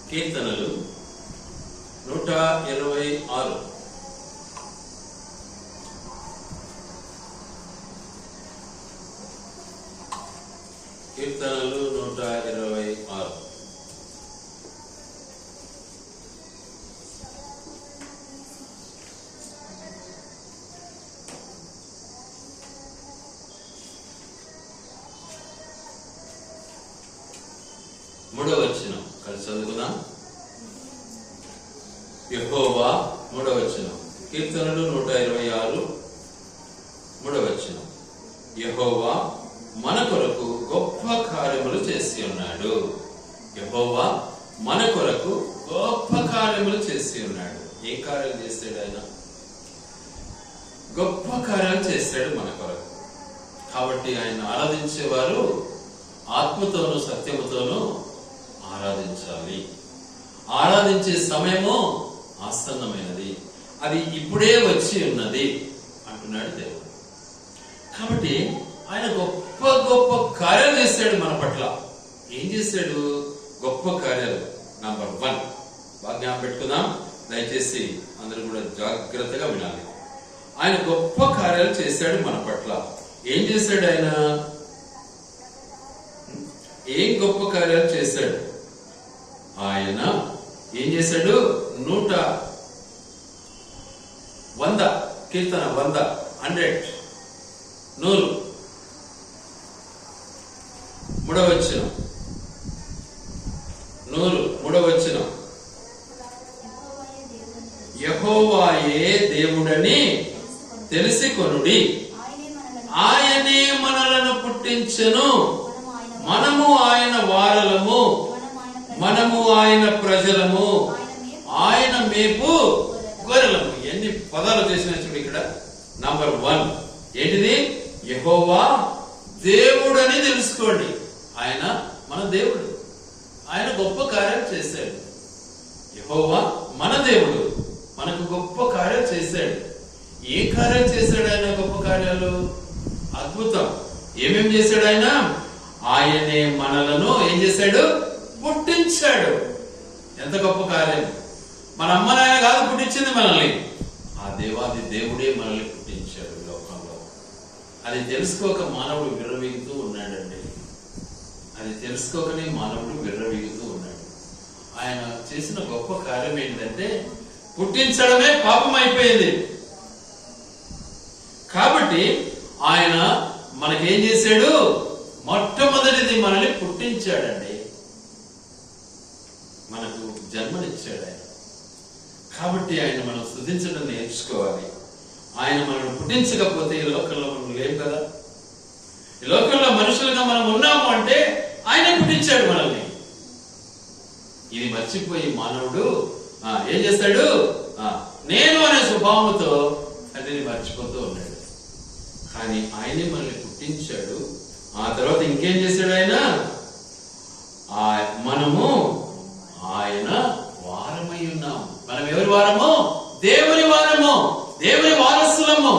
కీర్తనలు 126. కీర్తనలు 126. మూడవ వచనం కలిసి చదువుకుందాం. యెహోవా, మూడవ వచనం, కీర్తనలు 126 మూడవ వచనం. యెహోవా మన కొరకు గొప్ప కార్యములు చేసి ఉన్నాడు. యెహోవా మన కొరకు గొప్ప కార్యములు చేసి ఉన్నాడు. ఏ కార్యాలు చేశాడు ఆయన? గొప్ప కార్యాలు చేశాడు మన కొరకు. కాబట్టి ఆయన ఆరాధించేవారు ఆత్మతోనూ సత్యముతోనూ ఆరాధించాలి. ఆరాధించే సమయము ఆసన్నమైనది, అది ఇప్పుడే వచ్చి ఉన్నది అంటున్నాడు దేవుడు. కాబట్టి ఆయన గొప్ప గొప్ప కార్యాలు చేశాడు మన పట్ల. ఏం చేశాడు? గొప్ప కార్యాలు. నంబర్ 1 బాగా జ్ఞాపకం పెట్టుకుందాం. దయచేసి అందరూ కూడా జాగ్రత్తగా వినాలి. ఆయన గొప్ప కార్యాలు చేశాడు మన పట్ల. ఏం చేశాడు ఆయన? ఏం గొప్ప కార్యాలు చేశాడు ఆయన? ఏం చేశాడు? 100 కీర్తన 100 మూడవ వచనం. 100 మూడవ వచనం. యెహోవాయే దేవుడని తెలిసి కొనుడి, ఆయనే మనలను పుట్టించెను, మనము ఆయన వారలము, మనము ఆయన ప్రజలము, ఆయన మేపు గొర్రెలము. ఎన్ని పదాలు చేసిన చూడు ఇక్కడ. నంబర్ 1 ఏంటిది? యెహోవా దేవుడని తెలుసుకోండి. ఆయన మన దేవుడు. ఆయన గొప్ప కార్యాలు చేశాడు. యెహోవా మన దేవుడు, మనకు గొప్ప కార్యాలు చేశాడు. ఏ కార్యాలు చేశాడు ఆయన? గొప్ప కార్యాలు, అద్భుతం. ఏమేం చేశాడు ఆయన? ఆయనే మనలను ఏం చేశాడు? పుట్టించాడు. ఎంత గొప్ప కార్యం! మన అమ్మ నాయన కాదు పుట్టించింది మనల్ని, ఆ దేవాది దేవుడే మనల్ని పుట్టించాడు లోకంలో. అది తెలుసుకోక మానవుడు విర్రవీగుతూ ఉన్నాడండి. అది తెలుసుకోకనే మానవుడు విర్రవీగుతూ ఉన్నాడు. ఆయన చేసిన గొప్ప కార్యం ఏంటంటే పుట్టించడమే పాపం అయిపోయింది. కాబట్టి ఆయన మనకేం చేశాడు? మొట్టమొదటిది మనల్ని పుట్టించాడండి. మనకు జన్మనిచ్చాడు ఆయన. కాబట్టి ఆయన మనం స్తుతించడం నేర్చుకోవాలి. ఆయన మనల్ని పుట్టించకపోతే ఈ లోకంలో మనం లేం కదా. ఈ లోకంలో మనుషులుగా మనం ఉన్నాము అంటే ఆయన పుట్టించాడు మనల్ని. ఇది మర్చిపోయి మానవుడు ఏం చేస్తాడు? నేను అనే స్వభావంతో తండ్రిని మర్చిపోతూ ఉన్నాడు. కానీ ఆయనే మనల్ని పుట్టించాడు. ఆ తర్వాత ఇంకేం చేశాడు ఆయన? మనము ఆయన వారమై ఉన్నాము. మనం ఎవరి వారము? దేవుని వారము, దేవుని వారసులము.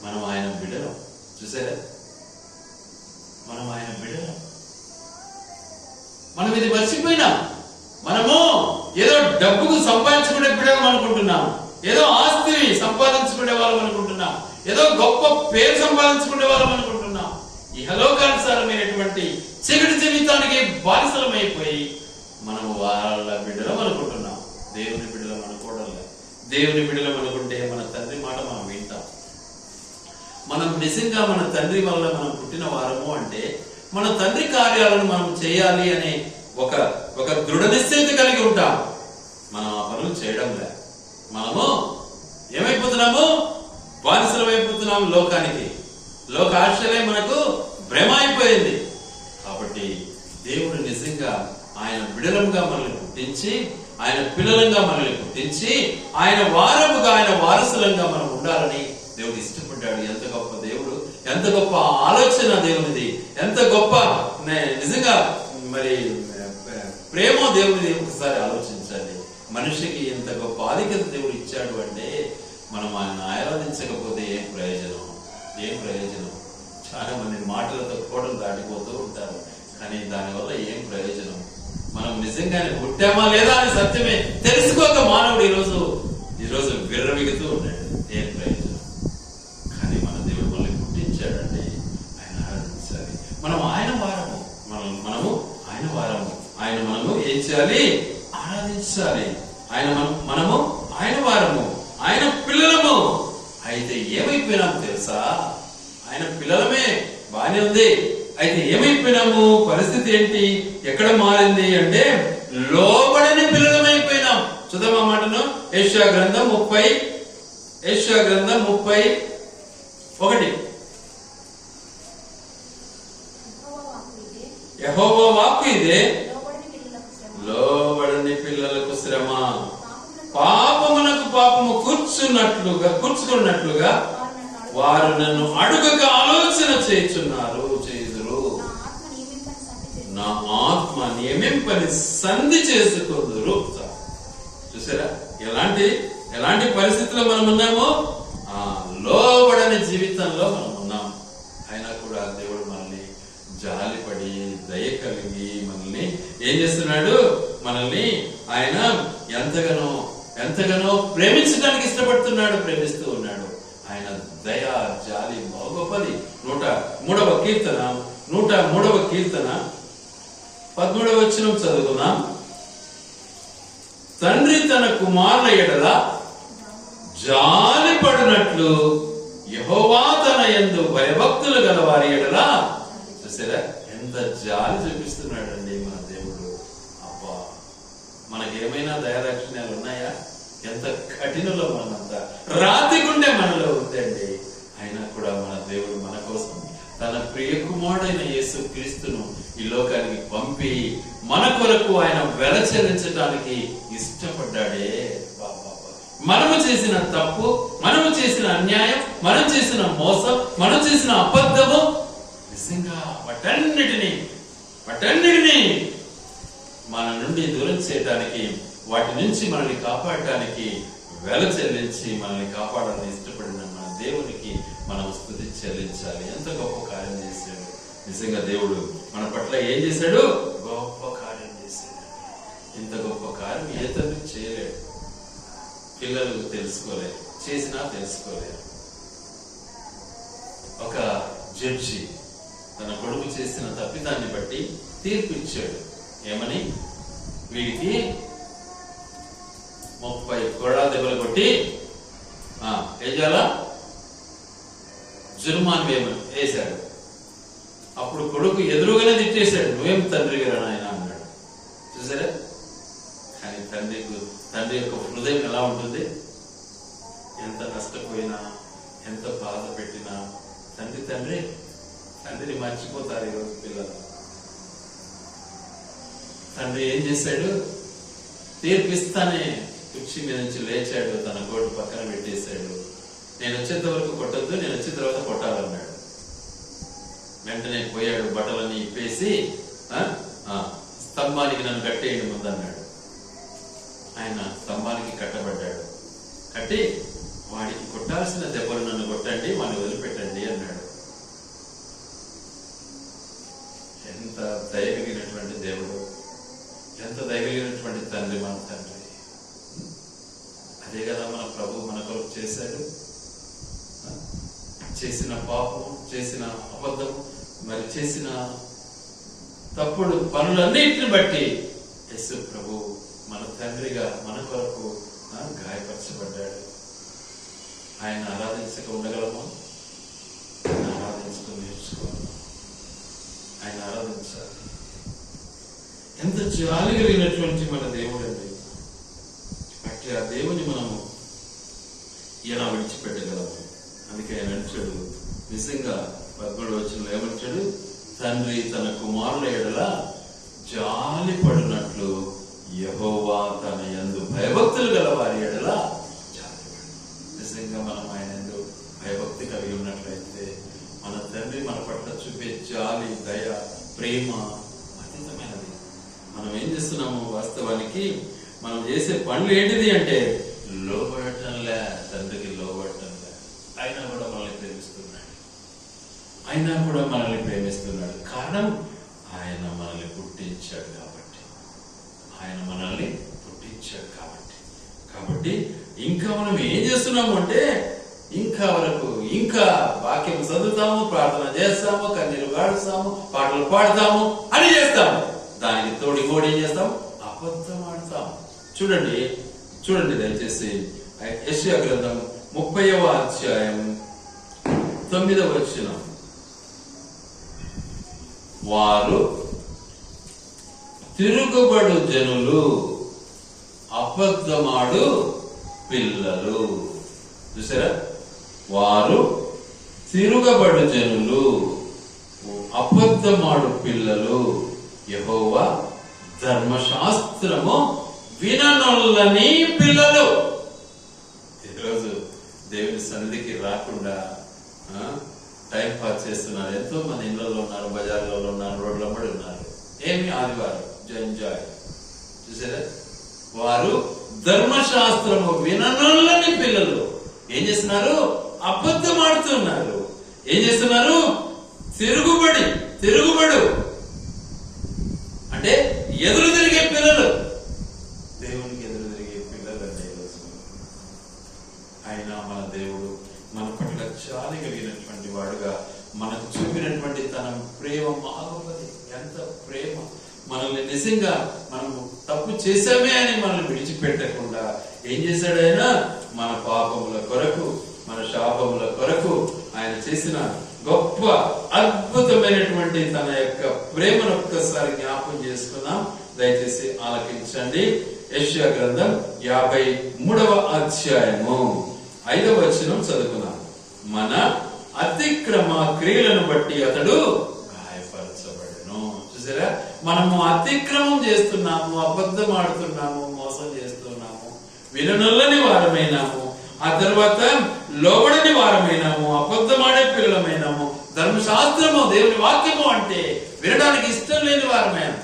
మనం ఆయన బిడ్డలం. చూసారా? మనం ఆయన బిడ్డలం. మనం ఇది మర్చిపోయినాం. మనము ఏదో డబ్బుకు సంపాదించుకునే బిడ్డలం అనుకుంటున్నాం, ఏదో ఆస్తిని సంపాదించుకునే వాళ్ళం అనుకుంటున్నాం, ఏదో గొప్ప పేరు సంపాదించుకునే వాళ్ళం అనుకుంటున్నాం. ఇహలోకానుసారమైనటువంటి చీకటి జీవితానికి బానిసలమైపోయి మనము వాళ్ళ బిడ్డలం అనుకుంటున్నాం. దేవుని బిడ్డలం అనుకోవడం లేదు. దేవుని బిడ్డలం అనుకుంటే మన తండ్రి మాట మనం వింటాం. మనం నిజంగా మన తండ్రి వల్ల మనం పుట్టిన వారము అంటే మన తండ్రి కార్యాలను మనం చేయాలి అనే ఒక దృఢ నిశ్చయిత కలిగి ఉంటాం. మనం ఆ పనులు చేయడం లేదు. మనము ఏమైపోతున్నాము? బానిసలమైపోతున్నాము లోకానికి. లోక ఆశ్చర్యం మనకు భ్రమ అయిపోయింది. కాబట్టి దేవుడు నిజంగా ఆయన బిడలంగా మనల్ని పుట్టించి, ఆయన పిల్లలంగా మనల్ని పుట్టించి, ఆయన వారముగా, ఆయన వారసులంగా మనం ఉండాలని దేవుడు ఇష్టపడ్డాడు. ఎంత గొప్ప దేవుడు! ఎంత గొప్ప ఆలోచన దేవునిది! ఎంత గొప్ప నిజంగా మరి ప్రేమ దేవునిది! ఒకసారి ఆలోచించాలి. మనిషికి ఎంత గొప్ప ఆధిక్యత దేవుడు ఇచ్చాడు అంటే మనం ఆయన ఆరాధించకపోతే ఏం ప్రయోజనం? ఏం ప్రయోజనం? చాలా మంది మాటలతో కోటలు దాటిపోతూ ఉంటారు, కానీ దానివల్ల ఏం ప్రయోజనం? మనం నిజంగా నిజంగానే పుట్టామా లేదా అని సత్యమే తెలుసుకోక మానవుడు ఈరోజు విర్రవిగుతూ ఉన్నాడు. ఏం ప్రయోజనం? కానీ మన దేవుడు మనల్ని పుట్టించాడండి. ఆయన ఆరాధించాలి. మనము ఆయన వారము. మనము ఏం చేయాలి? ఆరాధించాలి. మనము ఆయన వారము, ఆయన పిల్లలము. అయితే ఏమైపోయినాము తెలుసా? ఆయన పిల్లలమే, బానే ఉంది. అయితే ఏమైపోయినాము? పరిస్థితి ఏంటి? ఎక్కడ మారింది అంటే లోబడని పిల్లలమైపోయినాం. చూద్దాం ఆ మాటను. యెషయా గ్రంథం 30:1. యెహోవా వాక్కు ఇదే, లోబడని పిల్లలకు శ్రమ, పాపమునకు పాపము కూర్చుకున్నట్లుగా వారు నన్ను అడుగక ఆలోచన చేయుచున్నారు. నా ఆత్మ నియమింపని సంధి చేసుకుందురు. చూసారా ఎలాంటి పరిస్థితుల్లో మనం ఉన్నామో? లోబడని జీవితంలో మనం ఉన్నాం. అయినా కూడా దేవుడు మనల్ని జాలిపడి దయ కలిగి మనల్ని ఏం చేస్తున్నాడు? మనల్ని ఆయన ఎంతగానో ప్రేమించడానికి ఇష్టపడుతున్నాడు, ప్రేమిస్తూ ఉన్నాడు. ఆయన దయ జాలి గొప్పది. 103వ కీర్తన 13వ వచనం చదువుకుందాం. తండ్రి తన కుమారుల ఎడల జాలి పడినట్లు యెహోవా తన యందు భయభక్తులు గల వారి ఎడల, చూసారా ఎంత జాలి చూపిస్తున్నాడండి మన దేవుడు. అబ్బా, మనకేమైనా దయాదాక్షిణ్యాలు ఉన్నాయా? ఎంత కఠినలో మనమంతా, రాతి గుండె మనలో ఉందండి. అయినా కూడా మన దేవుడు మన కోసం తన ప్రియ కుమారుడైన యేసు క్రీస్తును ఈ లోకానికి పంపి మన కొరకు ఆయన వెల చెల్లించడానికి ఇష్టపడ్డాడే. మనము చేసిన తప్పు, మనము చేసిన అన్యాయం, మనం చేసిన మోసం, మనం చేసిన అబద్ధము, నిజంగా వాటన్నిటినీ మన నుండి దూరం చేయడానికి, వాటి నుంచి మనల్ని కాపాడటానికి వెల చెల్లించి మనల్ని కాపాడాలని ఇష్టపడిన మన దేవునికి మనం స్తుతి చెల్లించాలి. ఎంత గొప్ప కార్యం చేశాడు నిజంగా దేవుడు మన పట్ల. ఏం చేశాడు? గొప్ప కార్యం చేశాడు. ఇంత గొప్ప కార్యం ఏ తండ్రి చేయలేడు. పిల్లలు తెలుసుకోలేరు, చేసినా తెలుసుకోలేరు. ఒక జడ్జి తన కొడుకు చేసిన తప్పిదాన్ని బట్టి తీర్పు ఇచ్చాడు. ఏమని? వీడికి 30 కొరడా దెబ్బలు కొట్టి ఏం చేయాలా? జుర్మాన్ వేశాడు. అప్పుడు కొడుకు ఎదురుగానే తిట్టేశాడు, నువ్వేం తండ్రి గారు ఆయన అన్నాడు. చూసారా? కానీ తండ్రి యొక్క హృదయం ఎలా ఉంటుంది? ఎంత నష్టపోయినా, ఎంత బాధ పెట్టినా తండ్రిని మర్చిపోతారు ఈరోజు పిల్లలు. తండ్రి ఏం చేశాడు? తీర్పిస్తానే కుర్చీ మీద నుంచి లేచాడు, తన కోటు పక్కన పెట్టేశాడు. నేను వచ్చేంత వరకు కొట్టద్దు, నేను వచ్చిన తర్వాత కొట్టాలన్నాడు. వెంటనే పోయాడు, బట్టలన్నీ ఇప్పేసి స్తంభానికి నన్ను కట్టేయండి ముందన్నాడు. ఆయన స్తంభానికి కట్టబడ్డాడు. కట్టి వాడికి కొట్టాల్సిన దెబ్బలు నన్ను కొట్టండి, వాడిని వదిలిపెట్టండి అన్నాడు. ఎంత దయగలిగినటువంటి దేవుడు, ఎంత దయగలిగినటువంటి తండ్రి మన తండ్రి. అదే కదా మన ప్రభు మన కొరకు చేశాడు. చేసిన పాపం, చేసిన అబద్ధం, మరి చేసిన తప్పుడు పనులన్నిటిని బట్టి యేసు ప్రభు మన తండ్రిగా మన కొరకు గాయపరచబడ్డాడు. ఆయన ఆరాధించక ఉండగలమా? ఆయన ఆరాధించుకుని నేర్చుకోవాలి. ఆయన ఆరాధించాలి. ఎంత జాలి కలిగినటువంటి మన దేవుడు అండి. అట్టి ఆ దేవుని మనము ఎలా విడిచిపెట్టగలము? అందుకే ఆయన అంటాడు, నిజంగా 13వ వచనంలో ఏమంటాడు? తండ్రి తన కుమారుల ఎడల జాలి పడినట్లు యెహోవా తన యందు భయభక్తులు గల వారి ఎడల జాలి పడు. నిజంగా మనం ఆయన యందు భయభక్తి కలిగి ఉన్నట్లయితే మన తండ్రి మన పట్ల చూపే జాలి, దయ, ప్రేమ అతీతమైనది. మనం ఏం చేస్తున్నాము? వాస్తవానికి మనం చేసే పనులు ఏంటిది అంటే లోబడటంలే, తండ్రికి లోబడటంలే. అయినా కూడా మనల్ని ప్రేమిస్తున్నాడు. కారణం ఆయన మనల్ని పుట్టించాడు కాబట్టి. ఆయన మనల్ని పుట్టించాడు కాబట్టి ఇంకా మనం ఏం చేస్తున్నాము అంటే ఇంకా వరకు ఇంకా వాక్యం చదువుతాము, ప్రార్థన చేస్తాము, కన్నీరు గాడుస్తాము, పాటలు పాడతాము, అని చేస్తాము. దానికి తోడి కూడా ఏం చేస్తాము? అబద్ధం ఆడతాము. చూడండి దయచేసి యెషయా గ్రంథం 30వ అధ్యాయం 9వ వచనం. వారు తిరుగుబడు జనులు, అబద్ధమాడు పిల్లలు. చూసారా? వారు తిరుగుబడు జనులు, అబద్ధమాడు పిల్లలు, యెహోవా ధర్మశాస్త్రము విననొల్లని పిల్లలు. ఈరోజు దేవుని సన్నిధికి రాకుండా టైం పాస్ చేస్తున్నారు. ఎంతో మంది ఇళ్లలో ఉన్నారు, బజార్లలో ఉన్నారు, రోడ్ల పడి ఉన్నారు. ఏమి ఆదివారం ఎంజాయ్. చూసారా? వారు ధర్మశాస్త్రము విననొల్లని పిల్లలు ఏం చేస్తున్నారు? అబద్ధం ఆడుతున్నారు. ఏం చేస్తున్నారు? తిరుగుబడు అంటే ఎదురు తిరిగే పిల్లలు. దేవునికి ఎదురు తిరిగే పిల్లలు అంటే ఈరోజు ఆయన మన దేవుడు మన పట్ల చాలా కలిగినటువంటి వాడుగా మనకు చూపినటువంటి తన ప్రేమ మహాగొప్పది. ఎంత ప్రేమ! మనల్ని నిజంగా మనం తప్పు చేశామే అని మనల్ని విడిచిపెట్టకుండా ఏం చేశాడు ఆయన? మన పాపముల కొరకు, మన శాపముల కొరకు ఆయన చేసిన గొప్ప అద్భుతమైనటువంటి తన యొక్క ప్రేమను ఒక్కసారి జ్ఞాపకం చేసుకుందాం. దయచేసి ఆలకించండి. యెషయా గ్రంథం 53వ అధ్యాయము 5వ వచనం చదువుకున్నాం. మన అతిక్రమ క్రియలను బట్టి అతడు గాయపరచబడెను. చూసారా? మనము అతిక్రమం చేస్తున్నాము, అబద్ధం ఆడుతున్నాము, మోసం చేస్తున్నాము, విననొల్లని వారమైనాము, ఆ తర్వాత లోబడని వారమైనాము, అబద్ధమాడే పిల్లలమైనాము. ధర్మశాస్త్రము, దేవుని వాక్యము అంటే వినడానికి ఇష్టం లేని వారమైనా.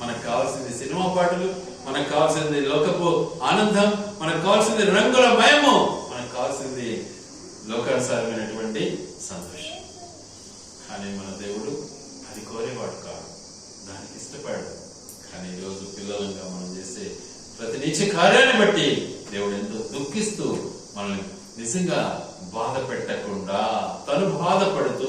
మనకు కావాల్సింది సినిమా పాటలు, మనకు కావాల్సింది లోకపు ఆనందం, మనకు కావాల్సింది రంగుల మయము, మనకు కావాల్సింది లోకానుసారమైనటువంటి సంతోషం. కానీ మన దేవుడు అది కోరేవాడు కాదు, దానికి ఇష్టపడాడు. కానీ ఈరోజు పిల్లలంగా మనం చేసే ప్రతి నీచ కార్యాన్ని బట్టి దేవుడు ఎంతో దుఃఖిస్తూ మనల్ని నిజంగా బాధ పెట్టకుండా తను బాధపడుతూ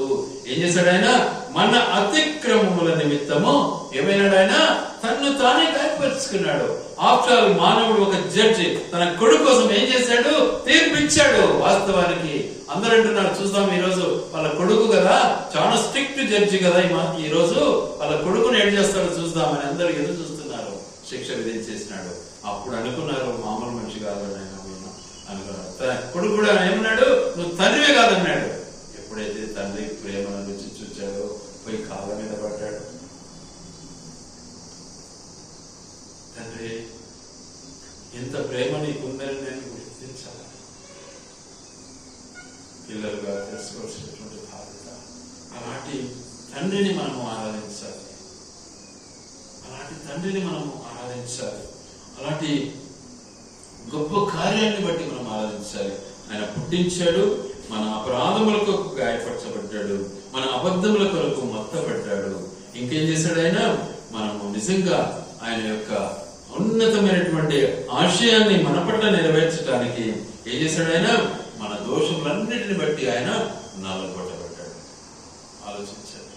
ఏం చేశాడు? ఆయన మన అతిక్రమముల నిమిత్తము ఏమైనాడు? ఆయన తన్ను తానే గాయపరుచుకున్నాడు. ఆఫ్టర్ ఆల్ మానవుడు ఒక జడ్జి తన కొడుకు కోసం ఏం చేశాడు? తీర్పిచ్చాడు. వాస్తవానికి అందరూ అంటున్నారు, చూద్దాం ఈ రోజు వాళ్ళ కొడుకు కదా, చాలా స్ట్రిక్ట్ జడ్జి కదా, ఈ రోజు వాళ్ళ కొడుకుని ఏం చేస్తాడో చూద్దామని అందరూ ఎదురు చూస్తున్నారు. శిక్ష విధించేసినాడు. అప్పుడు అనుకున్నారు, మామూలు మనిషి కాదు ఆయన అనుకున్నాడు. కొడుకు కూడా ఏమన్నాడు? నువ్వు తండ్రివే కాదన్నాడు. ఎప్పుడైతే తండ్రి ప్రేమను రుచి చూచాడో పోయి కాళ్ళ మీద పడ్డాడు. తండ్రి, ఎంత ప్రేమ నీకుందని నేను గుర్తించాలి. పిల్లలుగా తెలుసుకోవాల్సినటువంటి బాధ్యత. అలాంటి తండ్రిని మనము ఆరాధించాలి. అలాంటి గొప్ప కార్యాన్ని బట్టి మనం ఆరాధించాలి. ఆయన పుట్టించాడు, మన అపరాధములకు గాయపరచబడ్డాడు, మన అబద్ధముల కొరకు మొత్తపడ్డాడు. ఇంకేం చేశాడు ఆయన? మనము నిజంగా ఆయన యొక్క ఉన్నతమైనటువంటి ఆశయాన్ని మన పట్ల నెరవేర్చడానికి ఏం చేశాడు? ఆయన మన దోషములన్నిటిని బట్టి ఆయన నలగొట్టబడ్డాడు. ఆలోచించాలి.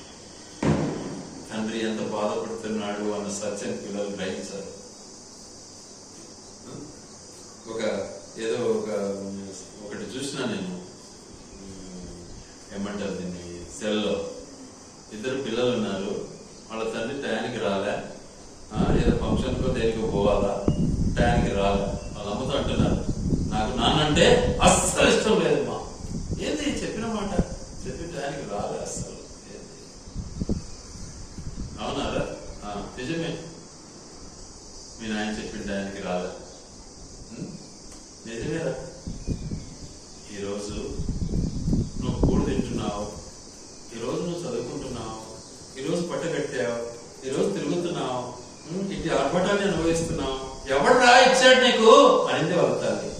తండ్రి ఎంత బాధపడుతున్నాడు అన్న సత్యాన్ని పిల్లలు గ్రహించారు. ఒకటి చూసినా నేను, ఏమంటారు దీన్ని, సెల్లో ఇద్దరు పిల్లలు ఉన్నారు. వాళ్ళ తండ్రి టయానికి రాలే, ఏదో ఫంక్షన్కో దేనికో పోవాలా, టయానికి రాలే. వాళ్ళు అమ్మతో అంటున్నారు, నాకు నాన్నంటే అస్సలు ఇష్టం లేదమ్మా. ఏంది చెప్పిన మాట చెప్పి టయానికి రాలే అస్సలు. అవునారా? నిజమే, మీ నాయన చెప్పిన టయానికి రాలే. నిజమేరా? ఈరోజు నువ్వు కూడు తింటున్నావు, ఈరోజు నువ్వు చదువుకుంటున్నావు, ఈరోజు పట్టగట్టావు, ఈరోజు తిరుగుతున్నావు, ఇంటి ఆర్భటాన్ని అనుభవిస్తున్నావు. ఎవడు రా ఇచ్చాడు నీకు అనింది వాళ్ళ తల్లి.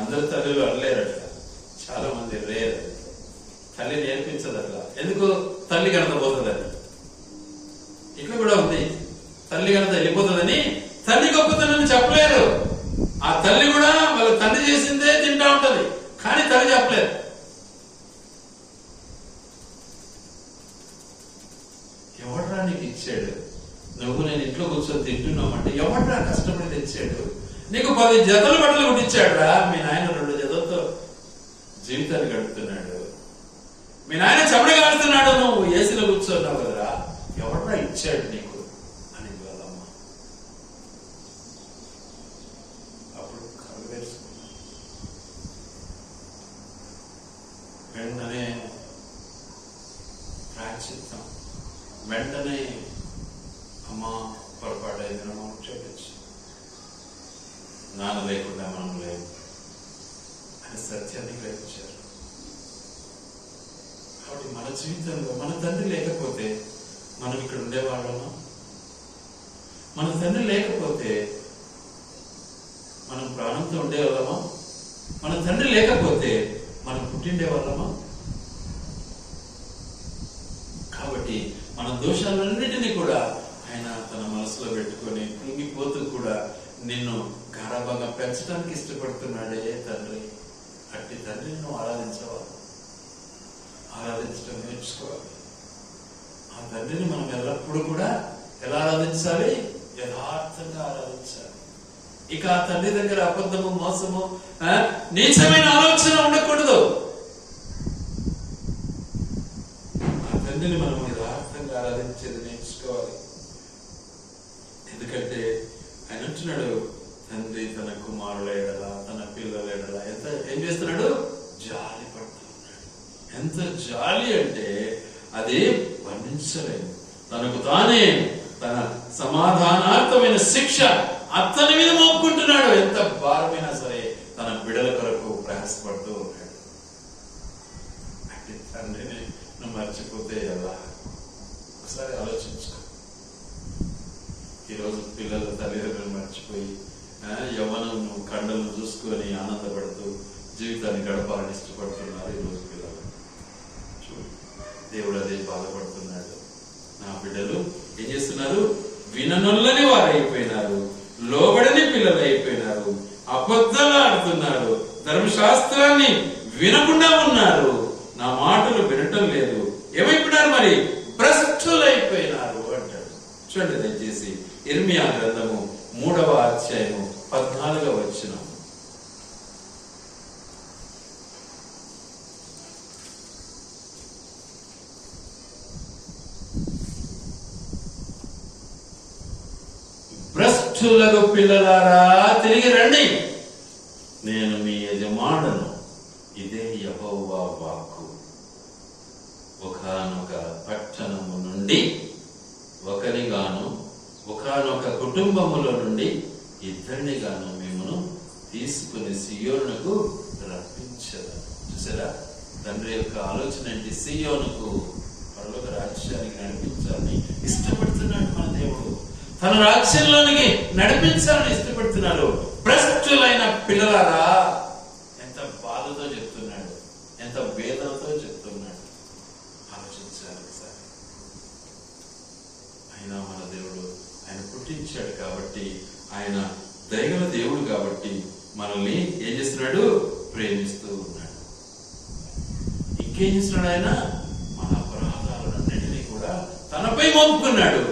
అందరు తల్లిలు అనలేరట, చాలా మంది రేరు. తల్లి నేర్పించదు అట్లా. ఎందుకు? తల్లికి అర్థమవుతుందని. ఇట్లా కూడా ఉంది. తల్లి కనుక వెళ్ళిపోతుందని తల్లి గొప్పతనని చెప్పలేరు. ఆ తల్లి కూడా వాళ్ళ తండ్రి చేసిందే తింటా ఉంటది, కానీ తల్లి చెప్పలేదు. ఎవడ్రా నీకు ఇచ్చాడు? నువ్వు నేను ఇంట్లో కూర్చొని తింటున్నామంటే ఎవడ్రా కష్టపడి తెచ్చాడు? నీకు 10 జతలు బట్టలు కుట్టించాడు రా. మీ నాయన 2 జతలతో జీవితాన్ని గడుపుతున్నాడు. మీ నాయన చెమట కాడుతున్నాడు, నువ్వు ఏసీలో కూర్చున్నావు కదరా. ఎవడ్రా ఇచ్చాడు నీకు అని వాళ్ళమ్మ. అప్పుడు కళ్ళు వేసుకున్నా. వెంటనే ప్రాచిత్తం, వెంటనే అమ్మా పొరపాటు అయిన చెప్పచ్చు, నాన్న లేకుండా మనం లేదు అని సత్యాన్ని గ్రహించారు. కాబట్టి మన జీవితంలో మన తండ్రి లేకపోతే మనం ఇక్కడ ఉండేవాళ్ళమా? మన తండ్రి లేకపోతే మనం ప్రాణంతో ఉండేవాళ్ళమా? మన తండ్రి లేకపోతే మనం పుట్టిండే వాళ్ళమా? కాబట్టి మన దోషాలన్నిటినీ కూడా ఆయన తన మనసులో పెట్టుకొని కృంగిపోతూ కూడా నిన్ను గారాబంగా పెంచడానికి ఇష్టపడుతున్నాడే తండ్రి. అట్టి తండ్రిని నువ్వు ఆరాధించవాలి, ఆరాధించడం నేర్చుకోవాలి. ఆ తండ్రిని మనం ఎల్లప్పుడూ కూడా ఎలా ఆరాధించాలి? యథార్థంగా ఆరాధించాలి. ఇక ఆ తండ్రి దగ్గర అబద్ధము, మోసము, నీచమైన ఆలోచన ఉండకూడదు. ఆ తండ్రిని మనం యథార్థంగా ఆరాధించేది నేర్చుకోవాలి. ఎందుకంటే ఆయన అంటున్నాడు, తండ్రి తన కుమారుల ఎడల, తన పిల్లల ఎడల ఏం చేస్తున్నాడు? జాలి పడుతున్నాడు. ఎంత జాలి అంటే అది వర్ణించలేదు. తనకు తానే తన సమాధానార్థమైన శిక్ష అతని మీద మోపుకుంటున్నాడు. ఎంత భారమైనా సరే తన బిడల కొరకు ప్రయాసపడుతూ ఉన్నాడు. అంటే తండ్రిని నువ్వు మర్చిపోతే ఎలా? ఒకసారి ఆలోచించుకో. ఈరోజు పిల్లల తల్లిదండ్రులు మర్చిపోయి యవ్వనం కండలను చూసుకొని ఆనందపడుతూ జీవితాన్ని గడపాలని ఇష్టపడుతున్నారు ఈరోజు పిల్లలు. చూడు, దేవుడు అదే బాధపడుతున్నాడు. నా బిడ్డలు ఏం చేస్తున్నారు? విననొల్లని వారు అయిపోయినారు, లోబడని పిల్లలు అయిపోయినారు, అబద్ధాలు ఆడుతున్నారు, ధర్మశాస్త్రాన్ని వినకుండా ఉన్నారు, నా మాటలు వినటం లేదు. ఏమైపోయినారు? మరి భ్రష్టులైపోయినారు అంటాడు. చూడండి దయచేసి ఇర్మియా గ్రంథము 3వ అధ్యాయము 14వ వచనం. భ్రష్టులకు పిల్లలారా తిరిగి రండి, నేను మీ యజమానును. ఇదే యెహోవా వాక్కు. ఒకానొక పట్టణము నుండి ఒకరిగాను, ఒకానొక కుటుంబములో నుండి 2 గాను మిమ్మను తీసుకుని సియోనుకు రప్పించదు. చూసారా, తండ్రి యొక్క ఆలోచన ఏంటి? సియోనుకు, పరలోక రాజ్యానికి నడిపించాలని ఇష్టపడుతున్నాడు మన దేవుడు. తన రాజ్యంలోనికి నడిపించాలని ఇష్టపడుతున్నాడు. భ్రష్టులైన పిల్లలారా, ఎంత బాధతో చెప్తున్నాడు, ఎంత వేదనతో చెప్తున్నాడు. ఆలోచించాలి సార్. ఆయన మన దేవుడు, ఆయన పుట్టించాడు కాబట్టి, ఆయన దయగల దేవుడు కాబట్టి మనల్ని ఏం చేస్తున్నాడు? ప్రేమిస్తూ ఉన్నాడు. ఇంకేం చేస్తున్నాడు? ఆయన మన అపరాధాలన్నింటినీ కూడా తనపై మోపుకున్నాడు,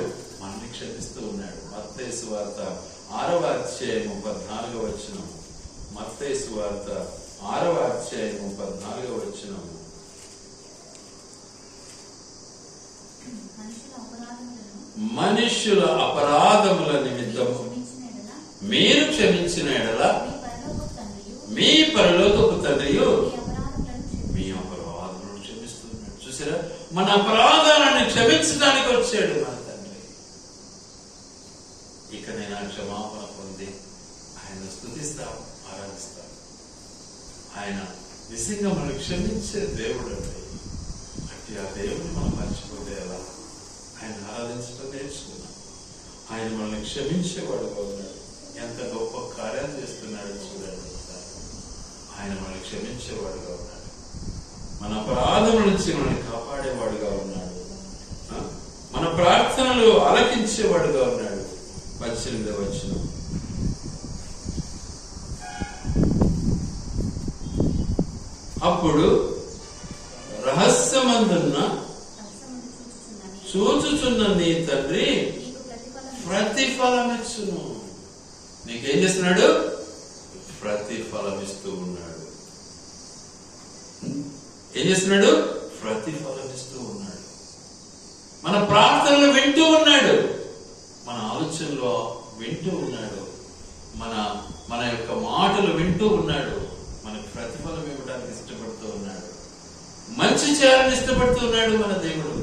మనల్ని క్షమిస్తూ ఉన్నాడు. మత్తయి సువార్త 6వ అధ్యాయము 14వ వచనం. మత్తయి సువార్త 6వ అధ్యాయము 14వ వచనం. మనుష్యుల అపరాధముల నిమిత్తము మీరు క్షమించిన ఎడల మీ పరలోకపు తండ్రియు మీ అపరాధములను క్షమిస్తున్నాడు. చూసారా, మన అపరాధాలను క్షమించడానికి వచ్చాడు మన తండ్రి. ఇక నేను క్షమాపణ పొంది ఆయన స్తుతిస్తాం, ఆరాధిస్తాం. ఆయన నిజంగా మనం క్షమించే దేవుడు అండి. అంటే ఆ దేవుడిని మనం మర్చిపోతే ఎలా? ఆయన ఆరాధించడం నేర్చుకున్నాం. ఆయన మనల్ని క్షమించేవాడుగా ఉన్నాడు. ఎంత గొప్ప కార్యాలు చేస్తున్నాడు చూడండి. ఆయన మనల్ని క్షమించేవాడుగా ఉన్నాడు. మన అపరాధముల నుంచి మనల్ని కాపాడేవాడుగా ఉన్నాడు. మన ప్రార్థనలు ఆలకించేవాడుగా ఉన్నాడు. 18వ వచనం. అప్పుడు రహస్యమందున్న చూచుచున్న నీ తండ్రి ప్రతిఫలమిచ్చును. నీకేం చేస్తున్నాడు? ప్రతిఫలం ఇస్తూ ఉన్నాడు. ఏం చేస్తున్నాడు? ప్రతిఫలం ఇస్తూ ఉన్నాడు. మన ప్రార్థనలు వింటూ ఉన్నాడు, మన ఆలోచనలో వింటూ ఉన్నాడు, మన యొక్క మాటలు వింటూ ఉన్నాడు. మనకు ప్రతిఫలం ఇవ్వడానికి ఇష్టపడుతూ ఉన్నాడు, మంచి చేయాలని ఇష్టపడుతూ ఉన్నాడు మన దేవుడు.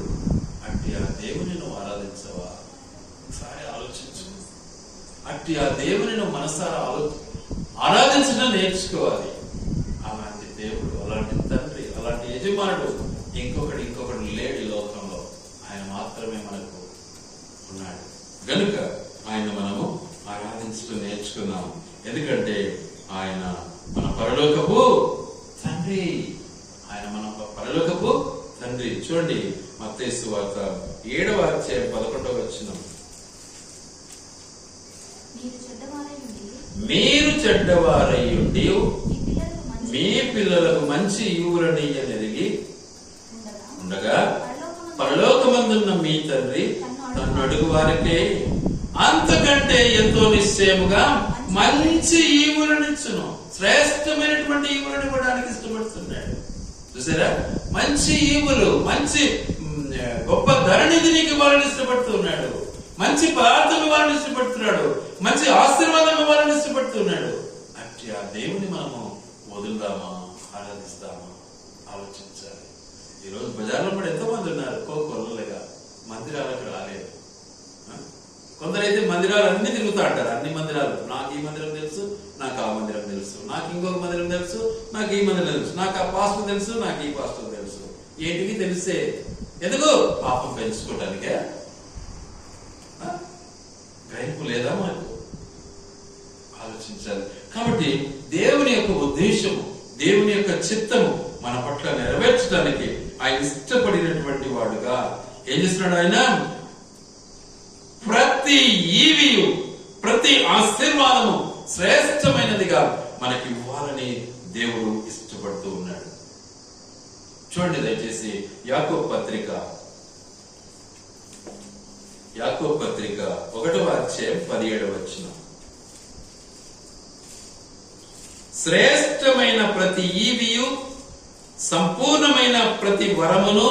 అట్టి ఆ దేవుని నువ్వు ఆరాధించవా? ఒకసారి ఆలోచించు. అట్టి ఆ దేవుని నువ్వు మనసారా ఆరాధించడం నేర్చుకోవాలి. అలాంటి దేవుడు, అలాంటి తండ్రి, అలాంటి యజమానుడు ఇంకొకడు లేడు ఈ లోకంలో. ఆయన మాత్రమే మనకు ఉన్నాడు. గనుక ఆయన మనము ఆరాధించడం నేర్చుకున్నాం. ఎందుకంటే ఆయన మన పరలోకపు తండ్రి. ఆయన మన పరలోకపు తండ్రి. చూడండి మత్తయి సువార్త 7వ అధ్యాయం 11వ వచనం. మీరు చెడ్డవారయ్యుండి మీ పిల్లలకు మంచి ఈవులనియ్యనెరిగి ఉండగా పరలోకమందున్న మీ తండ్రి తన్ను అడుగు వారికే అంతకంటే ఎంతో నిశ్చయముగా మంచి ఈవులనిచ్చును. శ్రేష్టమైనటువంటి ఈవులను ఇవ్వడానికి ఇష్టపడుతున్నాడు. చూసారా? మంచి ఈవులు, మంచి గొప్ప ధరణిది నీకు ఇవ్వాలని ఇష్టపడుతున్నాడు. మంచి పదార్థం ఇవ్వాలని ఇష్టపడుతున్నాడు. మంచి ఆశీర్వాదం ఇవ్వాలని ఇష్టపడుతున్నాడు. అట్టి ఆ దేవుని మనము వదులుదామా, ఆరాధిస్తామా? ఆలోచించాలి. ఈరోజు బజార్లో కూడా ఎంతో మంది ఉన్నారు కొల్లలుగా, మందిరాలకు రాలేదు. కొందరైతే మందిరాలు అన్ని తిరుగుతా అంటారు. అన్ని మందిరాలు, నాకు ఈ మందిరం తెలుసు, నాకు ఆ మందిరం తెలుసు, నాకు ఇంకొక మందిరం తెలుసు, నాకు ఈ మందిరం తెలుసు, నాకు ఆ పాస్టర్ తెలుసు, నాకు ఈ పాస్టర్ తెలుసు. ఏంటివి తెలిసే? ఎందుకు? పాపం పెంచుకోవడానికే. గ్రహింపు లేదా మనకు? ఆలోచించాలి. కాబట్టి దేవుని యొక్క ఉద్దేశము, దేవుని యొక్క చిత్తము మన పట్ల నెరవేర్చడానికి ఆయన ఇష్టపడినటువంటి వాడుగా ఏం చేస్తున్నాడు? ఆయన ప్రతి ఈవియు, ప్రతి ఆశీర్వాదము శ్రేష్టమైనదిగా మనకి ఇవ్వాలని దేవుడు ఇష్టపడుతూ ఉన్నాడు. చూడండి దయచేసి యాకోబు పత్రిక 1వ అధ్యాయం 17వ వచనం. శ్రేష్టమైన ప్రతి ఈవియు, సంపూర్ణమైన ప్రతి వరమును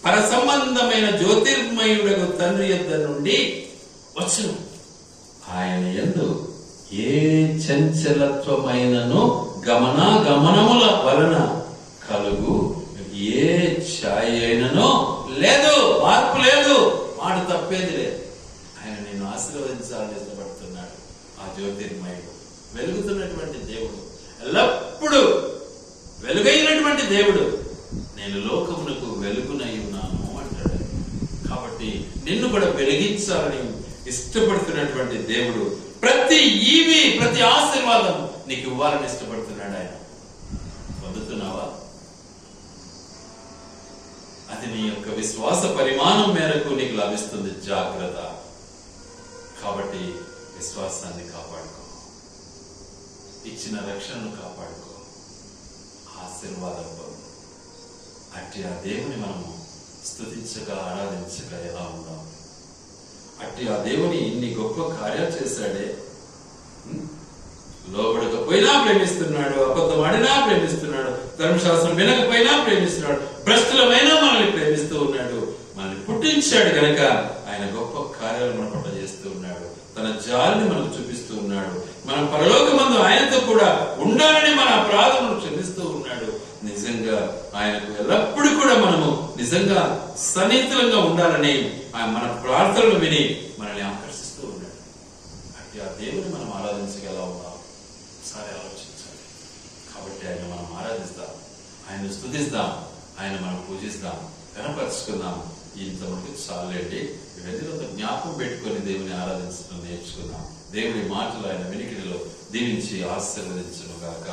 పరసంబంధమైన జ్యోతిర్మయుడకు తండ్రి యొద్ద నుండి వచ్చును. ఆయన యందు ఏ చంచలత్వమైనను గమనముల వలన కలుగు ఏ ఛాయ అయినను లేదు, మార్పు లేదు, మాట తప్పేది లేదు. ఆయన నిన్ను ఆశీర్వదించాలని ఇష్టపడుతున్నాడు. ఆ జ్యోతిర్మయుడు, వెలుగుతున్నటువంటి దేవుడు, ఎల్లప్పుడూ వెలుగైనటువంటి దేవుడు. నేను లోకమునకు వెలుగునై ఉన్నాను అంటాడు. కాబట్టి నిన్ను కూడా వెలిగించాలని ఇష్టపడుతున్నటువంటి దేవుడు ప్రతి ఈవి, ప్రతి ఆశీర్వాదం నీకు ఇవ్వాలని ఇష్టపడుతున్నాడు. ఆయన పొందుతున్నావా? అది నీ యొక్క విశ్వాస పరిమాణం మేరకు నీకు లభిస్తుంది. జాగ్రత్త. కాబట్టి విశ్వాసాన్ని కాపాడుకో, ఇచ్చిన రక్షణను కాపాడుకో, ఆశీర్వాదం పొందు. అట్టి ఆ దేవుని మనము స్తుతించక, ఆరాధించక ఎలా ఉన్నాం? అట్టి ఆ దేవుని ఇన్ని గొప్ప కార్యాలు చేశాడే. లోబడకపోయినా ప్రేమిస్తున్నాడు, అబద్ధం ఆడినా ప్రేమిస్తున్నాడు, ధర్మశాస్త్రం వినకపోయినా ప్రేమిస్తున్నాడు, భ్రష్టులమైనా మనల్ని ప్రేమిస్తూ ఉన్నాడు. మనల్ని పుట్టించాడు గనక ఆయన గొప్ప కార్యాలు మన పట్ల చేస్తూ ఉన్నాడు. తన జాలిని మనకు చూపిస్తూ ఉన్నాడు. మనం పరలోకమందు ఆయనతో కూడా ఉండాలని మన అపరాధములను క్షమిస్తూ ఉన్నాడు. నిజంగా ఆయనకు ఎల్లప్పుడూ కూడా మనము నిజంగా సన్నిహితంగా ఉండాలని ఆయన మన ప్రార్థనలు విని మనల్ని ఆకర్షిస్తూ ఉన్నాడు. అట్టి ఆ దేవుని మనం ఆరాధించగల ఉన్నాం. ఒకసారి ఆలోచించాలి. కాబట్టి ఆయన మనం ఆరాధిస్తాం, ఆయన స్తుతిస్తాం, ఆయన మనం పూజిస్తాం, కనపరుచుకుందాం. ఇంతవరకు చాలండి. ఇవన్నీ కొంత జ్ఞాపకం పెట్టుకొని దేవుని ఆరాధించడం నేర్చుకుందాం. దేవుని మాటలు ఆయన వెనుకడిలో దీవించి ఆశీర్వదించును గాక.